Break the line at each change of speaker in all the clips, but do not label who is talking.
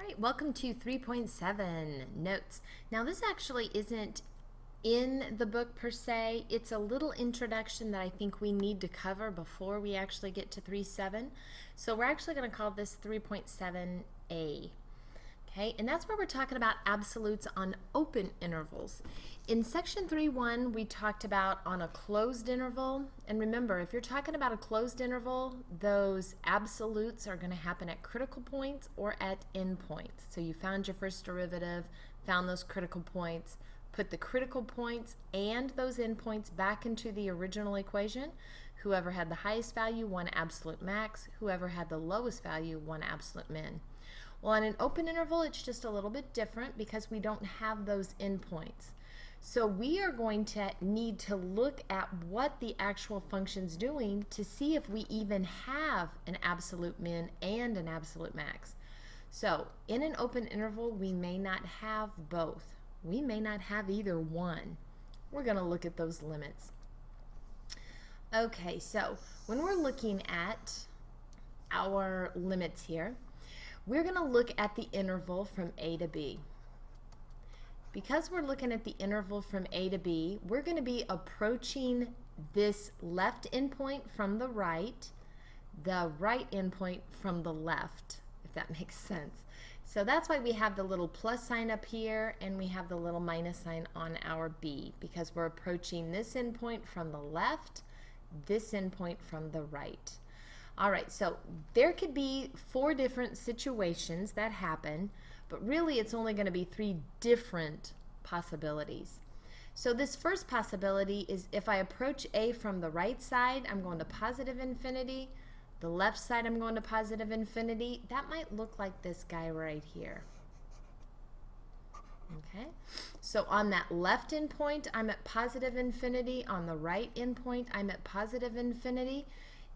right, welcome to 3.7 notes. Now this actually isn't in the book per se. It's a little introduction that I think we need to cover before we actually get to 3.7. So we're actually going to call this 3.7a. Okay, and that's where we're talking about absolutes on open intervals. In section 3.1, we talked about on a closed interval. And remember, if you're talking about a closed interval, those absolutes are going to happen at critical points or at endpoints. So you found your first derivative, found those critical points, put the critical points and those endpoints back into the original equation. Whoever had the highest value won absolute max. Whoever had the lowest value won absolute min. Well, on an open interval, it's just a little bit different because we don't have those endpoints. So we are going to need to look at what the actual function's doing to see if we even have an absolute min and an absolute max. So in an open interval, we may not have both. We may not have either one. We're going to look at those limits. Okay, so when we're looking at our limits here, we're going to look at the interval from A to B. Because we're looking at the interval from A to B, we're going to be approaching this left endpoint from the right endpoint from the left, if that makes sense. So that's why we have the little plus sign up here and we have the little minus sign on our B, because we're approaching this endpoint from the left, this endpoint from the right. All right, so there could be 4 different situations that happen, but really it's only going to be 3 different possibilities. So this first possibility is if I approach A from the right side, I'm going to positive infinity. The left side, I'm going to positive infinity. That might look like this guy right here. Okay, so on that left endpoint, I'm at positive infinity. On the right endpoint, I'm at positive infinity.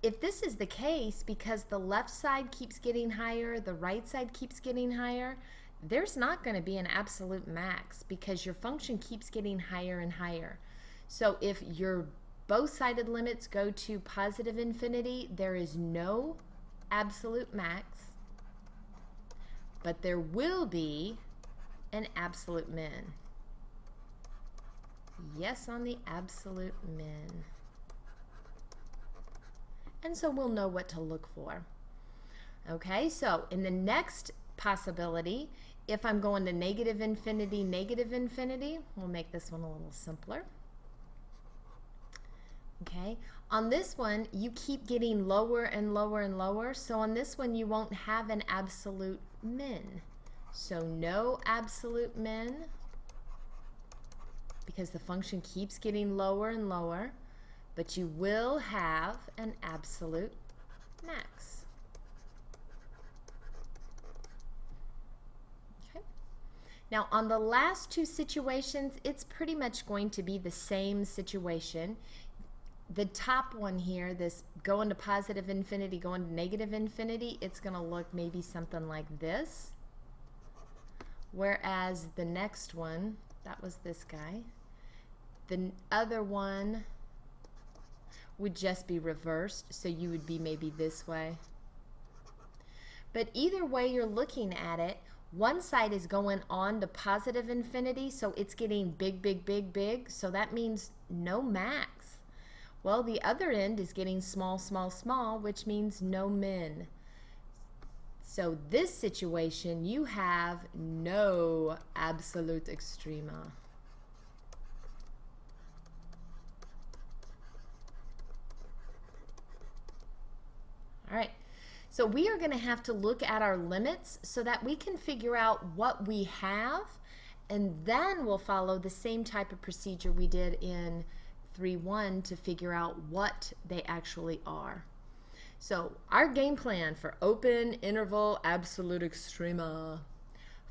If this is the case, because the left side keeps getting higher, the right side keeps getting higher, there's not going to be an absolute max because your function keeps getting higher and higher. So if your both-sided limits go to positive infinity, there is no absolute max, but there will be an absolute min. Yes, on the absolute min. And so we'll know what to look for. Okay, so in the next possibility, if I'm going to negative infinity, we'll make this one a little simpler. Okay, on this one, you keep getting lower and lower and lower, so on this one, you won't have an absolute min. So no absolute min, because the function keeps getting lower and lower, but you will have an absolute max. Okay. Now on the last 2 situations, it's pretty much going to be the same situation. The top one here, this going to positive infinity, going to negative infinity, it's going to look maybe something like this. Whereas the next one, that was this guy. The other one would just be reversed, so you would be maybe this way. But either way you're looking at it, one side is going on to positive infinity, so it's getting big, big, big, big, so that means no max. Well, the other end is getting small, small, small, which means no min. So this situation, you have no absolute extrema. All right, so we are going to have to look at our limits so that we can figure out what we have, and then we'll follow the same type of procedure we did in 3.1 to figure out what they actually are. So our game plan for open interval absolute extrema.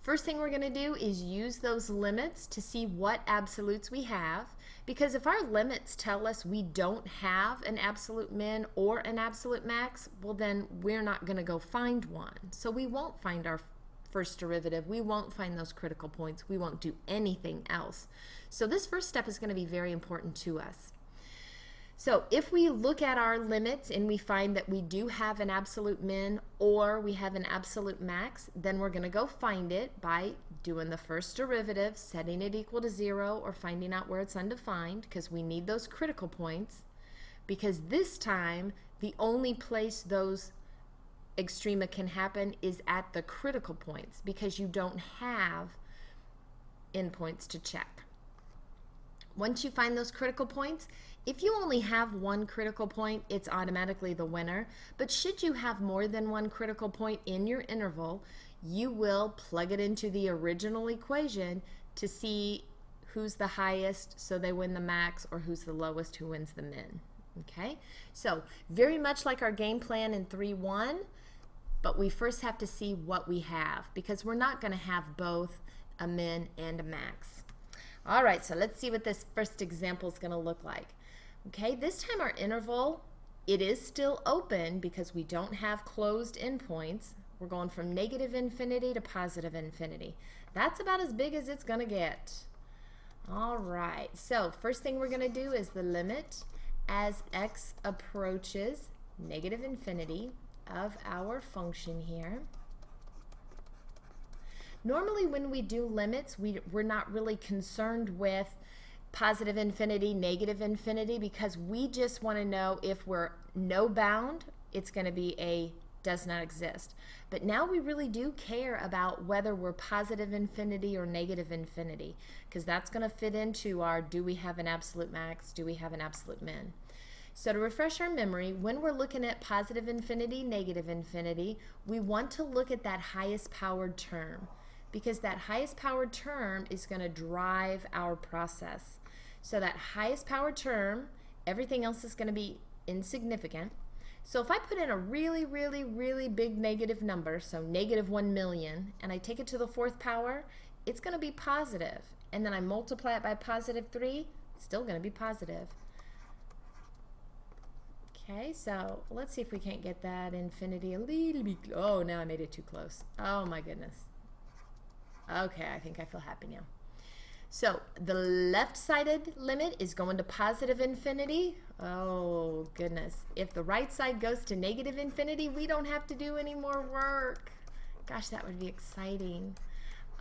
First thing we're going to do is use those limits to see what absolutes we have, because if our limits tell us we don't have an absolute min or an absolute max, well then we're not going to go find one. So we won't find our first derivative, we won't find those critical points, we won't do anything else. So this first step is going to be very important to us. So if we look at our limits and we find that we do have an absolute min or we have an absolute max, then we're going to go find it by doing the first derivative, setting it equal to 0, or finding out where it's undefined, because we need those critical points. Because this time, the only place those extrema can happen is at the critical points, because you don't have endpoints to check. Once you find those critical points, if you only have one critical point, it's automatically the winner. But should you have more than one critical point in your interval, you will plug it into the original equation to see who's the highest, so they win the max, or who's the lowest, who wins the min. Okay, so very much like our game plan in 3-1, but we first have to see what we have, because we're not going to have both a min and a max. All right, so let's see what this first example is going to look like. Okay, this time our interval, it is still open because we don't have closed endpoints. We're going from negative infinity to positive infinity. That's about as big as it's going to get. All right, so first thing we're going to do is the limit as x approaches negative infinity of our function here. Normally when we do limits, we're not really concerned with positive infinity, negative infinity, because we just want to know if we're no bound, it's going to be a does not exist. But now we really do care about whether we're positive infinity or negative infinity, because that's going to fit into our do we have an absolute max, do we have an absolute min. So to refresh our memory, when we're looking at positive infinity, negative infinity, we want to look at that highest powered term, because that highest powered term is going to drive our process. So that highest powered term, everything else is going to be insignificant. So if I put in a really, really, really big negative number, so negative 1 million, and I take it to the 4th power, it's going to be positive. And then I multiply it by positive 3, it's still going to be positive. Okay, so let's see if we can't get that infinity a little bit. Oh, now I made it too close. Oh my goodness. Okay, I think I feel happy now. So the left-sided limit is going to positive infinity. Oh goodness. If the right side goes to negative infinity, we don't have to do any more work. Gosh, that would be exciting.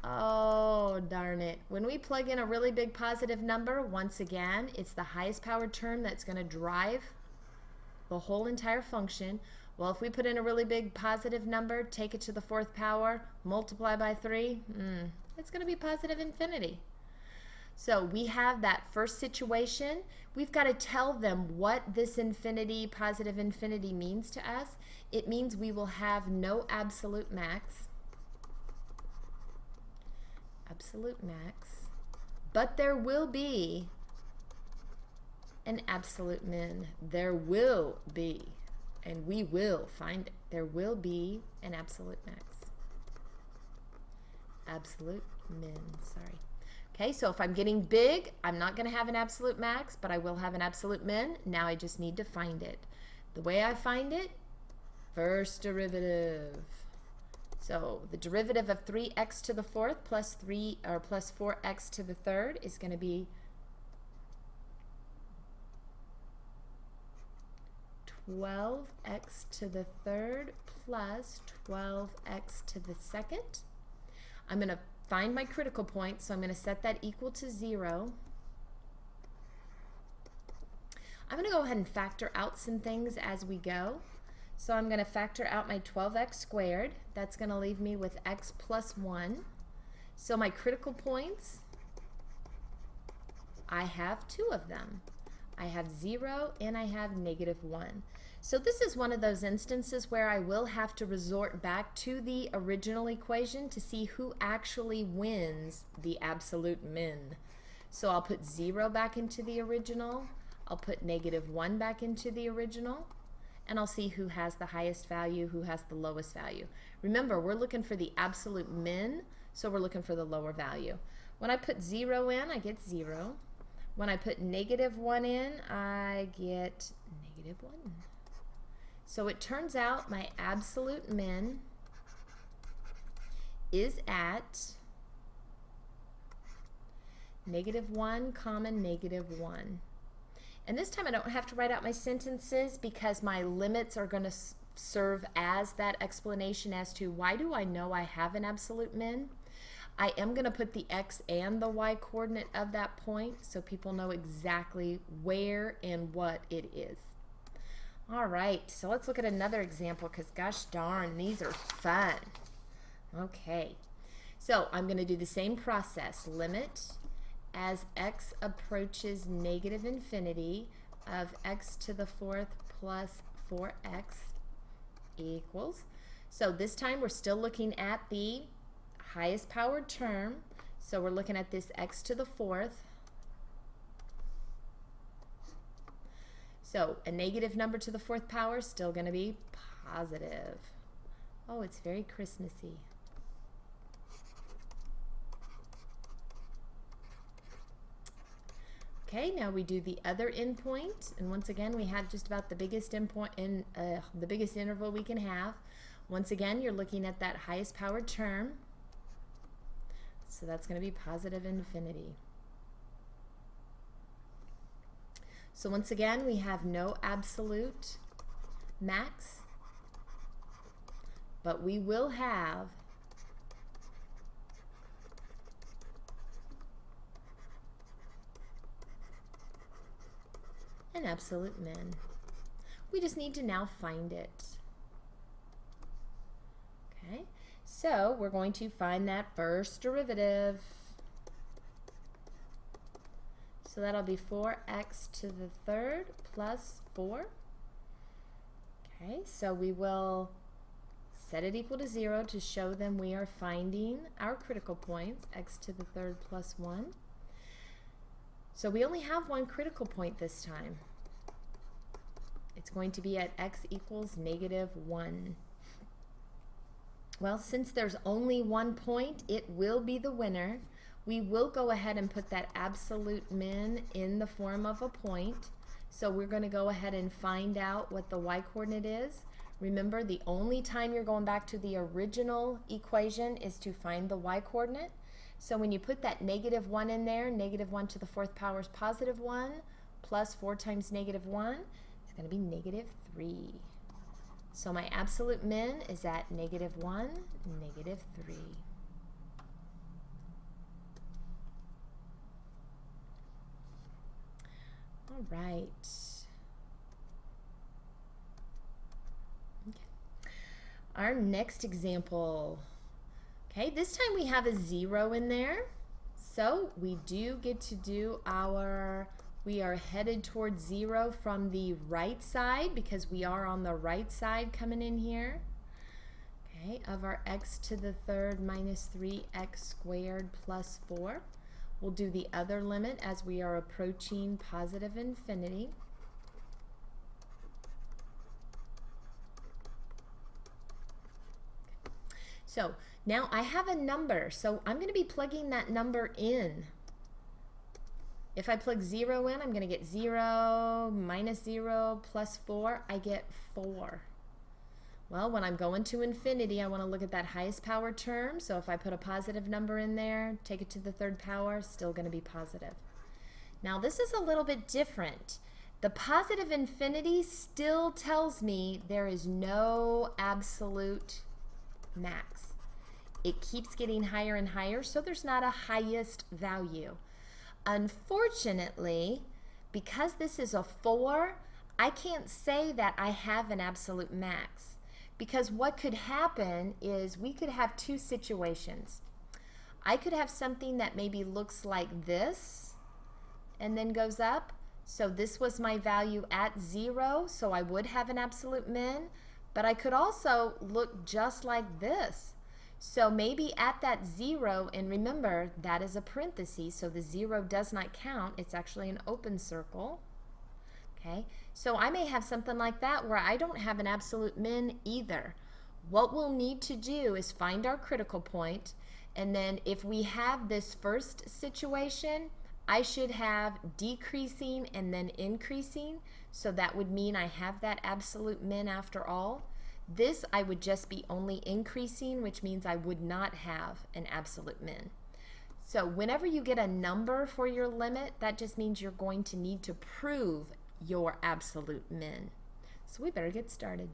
Oh, darn it. When we plug in a really big positive number, once again, it's the highest powered term that's going to drive the whole entire function. Well, if we put in a really big positive number, take it to the 4th power, multiply by 3, it's going to be positive infinity. So we have that first situation. We've got to tell them what this infinity, positive infinity, means to us. It means we will have no absolute max, but there will be an absolute min. There will be, and we will find it. There will be an absolute max. Absolute min, sorry. Okay, so if I'm getting big, I'm not going to have an absolute max, but I will have an absolute min. Now I just need to find it. The way I find it, first derivative. So the derivative of 3x to the 4th plus 4x to the 3rd is going to be 12x to the 3rd plus 12x to the 2nd. I'm going to find my critical point, so I'm going to set that equal to 0. I'm going to go ahead and factor out some things as we go. So I'm going to factor out my 12x squared. That's going to leave me with x plus 1. So my critical points, I have 2 of them. I have 0 and I have -1. So this is one of those instances where I will have to resort back to the original equation to see who actually wins the absolute min. So I'll put 0 back into the original, I'll put -1 back into the original, and I'll see who has the highest value, who has the lowest value. Remember, we're looking for the absolute min, so we're looking for the lower value. When I put 0 in, I get 0. When I put -1 in, I get -1. So it turns out my absolute min is at -1, -1. And this time I don't have to write out my sentences because my limits are going to serve as that explanation as to why do I know I have an absolute min. I am going to put the x and the y coordinate of that point so people know exactly where and what it is. All right, so let's look at another example because gosh darn, these are fun. Okay, so I'm going to do the same process. Limit as x approaches negative infinity of x to the fourth plus 4x equals. So this time we're still looking at the highest powered term. So we're looking at this x to the fourth. So a negative number to the fourth power is still going to be positive. Oh, it's very Christmassy. Okay, now we do the other endpoint, and once again we have just about the biggest endpoint in the biggest interval we can have. Once again, you're looking at that highest powered term, so that's going to be positive infinity. So once again, we have no absolute max, but we will have an absolute min. We just need to now find it. Okay, so we're going to find that first derivative. So that'll be 4x to the third plus 4. Okay, so we will set it equal to 0 to show them we are finding our critical points, x to the third plus 1. So we only have one critical point this time. It's going to be at x equals -1. Well, since there's only one point, it will be the winner. We will go ahead and put that absolute min in the form of a point. So we're going to go ahead and find out what the y-coordinate is. Remember, the only time you're going back to the original equation is to find the y-coordinate. So when you put that -1 in there, -1 to the fourth power is +1, plus 4 times -1, it's going to be -3. So my absolute min is at -1, -3. All right. Okay. Our next example. Okay, this time we have a 0 in there. So we do get to do we are headed towards 0 from the right side because we are on the right side coming in here. Okay, of our x to the third minus 3x squared plus 4. We'll do the other limit as we are approaching positive infinity. So now I have a number, so I'm going to be plugging that number in. If I plug 0 in, I'm going to get 0 minus 0 plus 4. I get 4. Well, when I'm going to infinity, I want to look at that highest power term. So if I put a positive number in there, take it to the third power, still going to be positive. Now this is a little bit different. The positive infinity still tells me there is no absolute max. It keeps getting higher and higher, so there's not a highest value. Unfortunately, because this is a 4, I can't say that I have an absolute max. Because what could happen is we could have two situations. I could have something that maybe looks like this and then goes up. So this was my value at 0, so I would have an absolute min. But I could also look just like this. So maybe at that 0, and remember that is a parenthesis, so the 0 does not count. It's actually an open circle. Okay, so I may have something like that where I don't have an absolute min either. What we'll need to do is find our critical point, and then if we have this first situation, I should have decreasing and then increasing, so that would mean I have that absolute min after all. This I would just be only increasing, which means I would not have an absolute min. So whenever you get a number for your limit, that just means you're going to need to prove your absolute min. So we better get started.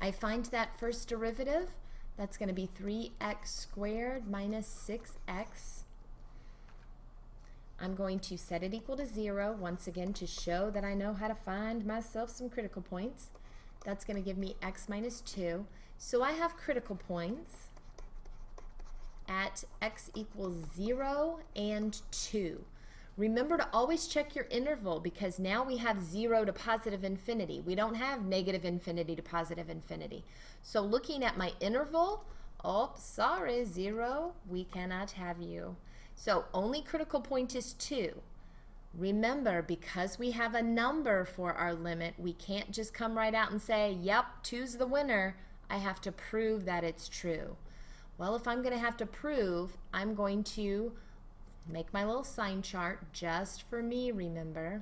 I find that first derivative. That's going to be 3x squared minus 6x. I'm going to set it equal to 0 once again to show that I know how to find myself some critical points. That's going to give me x minus 2. So I have critical points at x equals 0 and 2. Remember to always check your interval because now we have 0 to positive infinity. We don't have negative infinity to positive infinity. So looking at my interval, oh, sorry, 0, we cannot have you. So only critical point is 2. Remember, because we have a number for our limit, we can't just come right out and say, yep, 2's the winner. I have to prove that it's true. Well, if I'm going to have to prove, I'm going to make my little sign chart just for me, remember.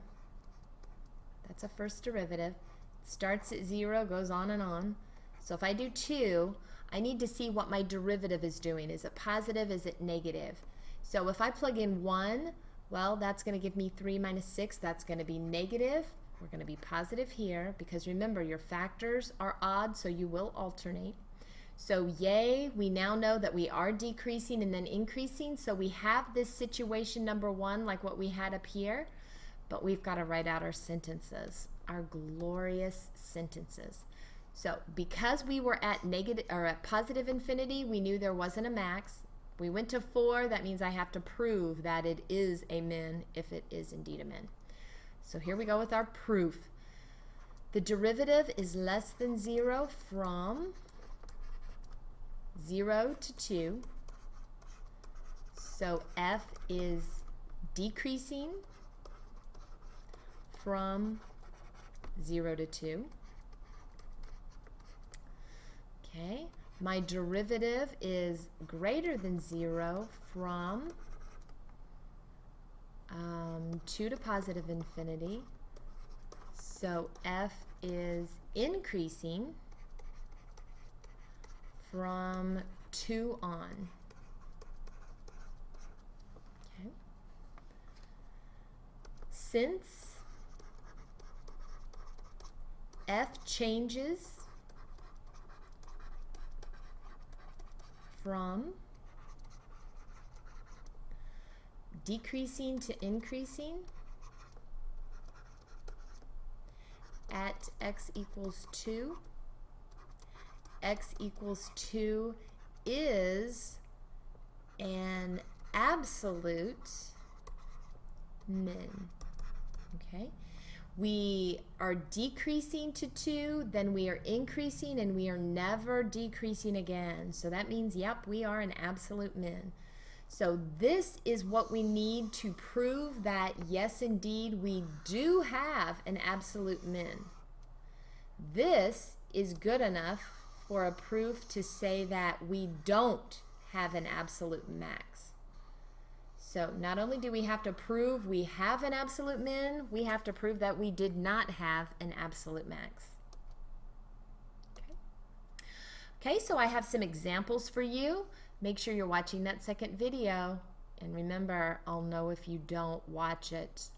That's a first derivative. It starts at 0, goes on and on. So if I do 2, I need to see what my derivative is doing. Is it positive? Is it negative? So if I plug in 1, well, that's going to give me 3 minus 6. That's going to be negative. We're going to be positive here because remember, your factors are odd, so you will alternate. So yay, we now know that we are decreasing and then increasing. So we have this situation number 1 like what we had up here, but we've got to write out our sentences, our glorious sentences. So because we were at negative or at positive infinity, we knew there wasn't a max. We went to 4, that means I have to prove that it is a min if it is indeed a min. So here we go with our proof. The derivative is less than 0 from 0 to 2. So f is decreasing from 0 to 2. Okay. My derivative is greater than 0 from 2 to positive infinity. So f is increasing from 2 on. Okay. Since f changes from decreasing to increasing at x equals 2, x equals 2 is an absolute min. Okay? We are decreasing to 2, then we are increasing, and we are never decreasing again. So that means, yep, we are an absolute min. So this is what we need to prove that, yes, indeed, we do have an absolute min. This is good enough for a proof to say that we don't have an absolute max. So not only do we have to prove we have an absolute min, we have to prove that we did not have an absolute max. Okay, so I have some examples for you. Make sure you're watching that second video. And remember, I'll know if you don't watch it